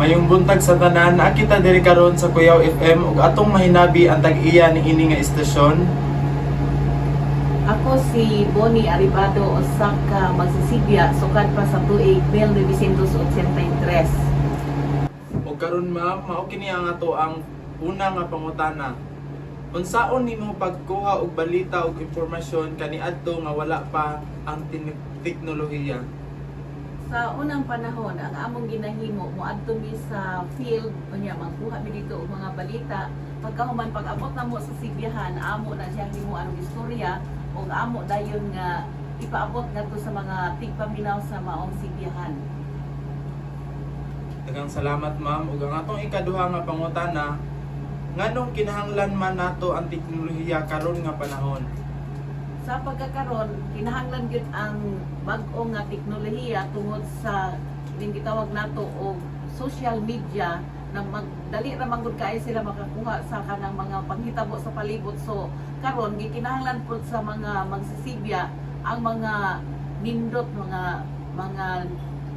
Mayong buntag sa tanan, nakita diri karon sa Kuyaw FM ug atong mahinabi ang tag-iya ni ini nga istasyon. Ako si Bonnie Aribado, usa ka magsisibya sukad pa sa tuig 1983. Ug karon ma'am, mao kini ang ato ang una nga pangutana. Unsaon nimo pagkuha og balita ug impormasyon kaniadto nga wala pa ang teknolohiya? Sa unang panahon, ang among ginahimo moadto mi sa field unya magkuha mi dito og mga balita. Pagkahuman pag-abot na mo sa sibyahan, amo na siya himo ang istorya ug amo dayon nga ipaabot ngadto sa mga tigpaminaw sa maong sibyahan. Daghang salamat ma'am ug ang atong ikaduha nga pangutana, nganong kinahanglan man nato ang teknolohiya karon nga panahon? Sa pagkakaroon, kinahanglan gyud ang bag-o nga teknolohiya tungod sa din gitawag nato og social media na magdali ra man gud kaayo sila makakuha sa kanang mga panghitabo sa palibot. So karon gikinahanglan pud sa mga magsisibya ang mga nindot mga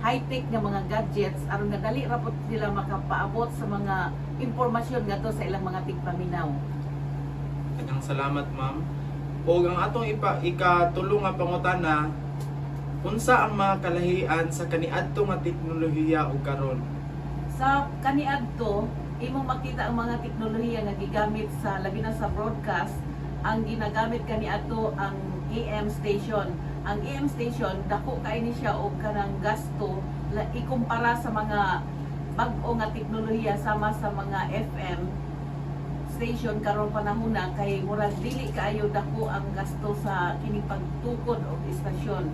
high-tech nga mga gadgets aron nga dali ra pud sila makapaabot sa mga impormasyon ngadto sa ilang mga tigpaminaw. Daghang salamat ma'am. O ang atong ikatulong nga pangutana, unsa ang mga kalahian sa kaniadto nga teknolohiya ug karon? Sa kaniadto, imo makita ang mga teknolohiya nga gigamit sa labi na sa broadcast. Ang ginagamit kaniadto ang AM station. Ang AM station dako kay ni siya og kanang gasto ikumpara sa mga bag-o nga teknolohiya sama sa mga FM station karon panahon na kay murag dili kaayo dako ang gasto sa kini pagtukod og istasyon.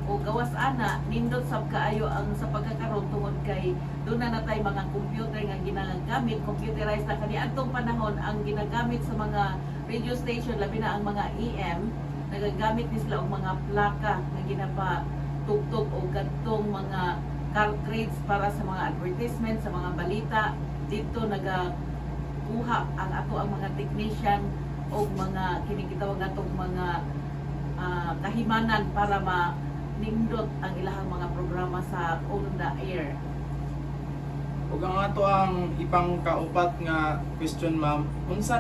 O gawas ana nindot sab kaayo ang sa pagkakaroon tungod kay doon na natay mga computer nga ginagamit, computerized na kaniadtong panahon ang ginagamit sa mga radio station labi na ang mga AM nagagamit ni sila og mga plaka nga ginapatugtog og kadtong mga cartridge para sa mga advertisement sa mga balita. Dito kuha ang ato ang mga technician o mga kinikitawag natong mga kahimanan para manindot ang ilahang mga programa sa on the air. Ug ang ato ang ipangkaupat nga question ma'am, unsa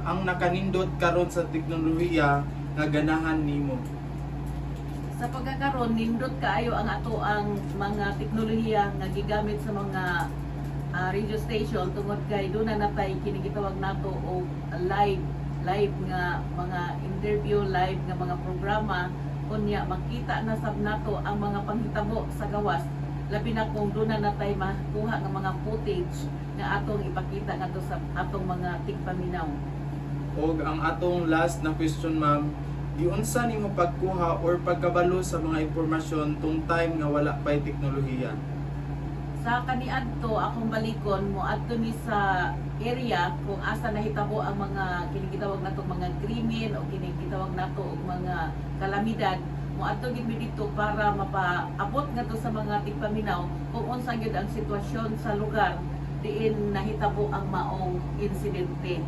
ang nakanindot karon sa teknolohiya nga ganahan nimo? Sa pagkakaroon nindot kaayo ang ato ang mga teknolohiya nga gigamit sa mga radio station tungod kay doon na natay kinigitawag nato og live nga mga interview, live nga mga programa kunya makita na sab nato ang mga panghitabo sa gawas labi na kung doon na natay makuha nga mga footage nga atong ipakita ngadto sa atong mga tigpaminaw. Og ang atong last na question ma'am, giunsa nimo pagkuha or pagkabalo sa mga impormasyon tung time nga wala pay teknolohiya? Sa kaniadto akong balikon mo adto ni sa area kung asa nahitabo ang mga kinigitawag nato mga krimen o kinigitawag nato og mga kalamidad mo adto gid mi dito para mapaabot ngadto sa mga tigpaminaw kung unsa gyud ang sitwasyon sa lugar diin nahitabo ang maong insidente.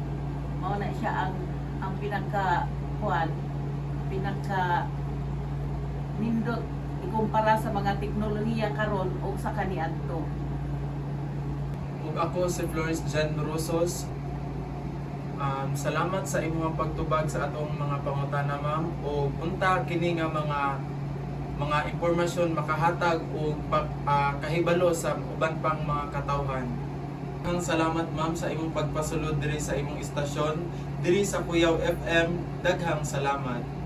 Mao na siya ang pinaka nindot ikumpara sa mga teknolohiya karon o sa kaniadto. Ug ako si Flores Jan Rosos. Salamat sa imong pagtubag sa atong mga pangutana ma'am o unta kini nga mga impormasyon makahatag og kahibalo sa uban pang mga katawhan. Ang salamat ma'am sa imong pagpasulod diri sa imong istasyon diri sa Kuyaw FM. Daghang salamat.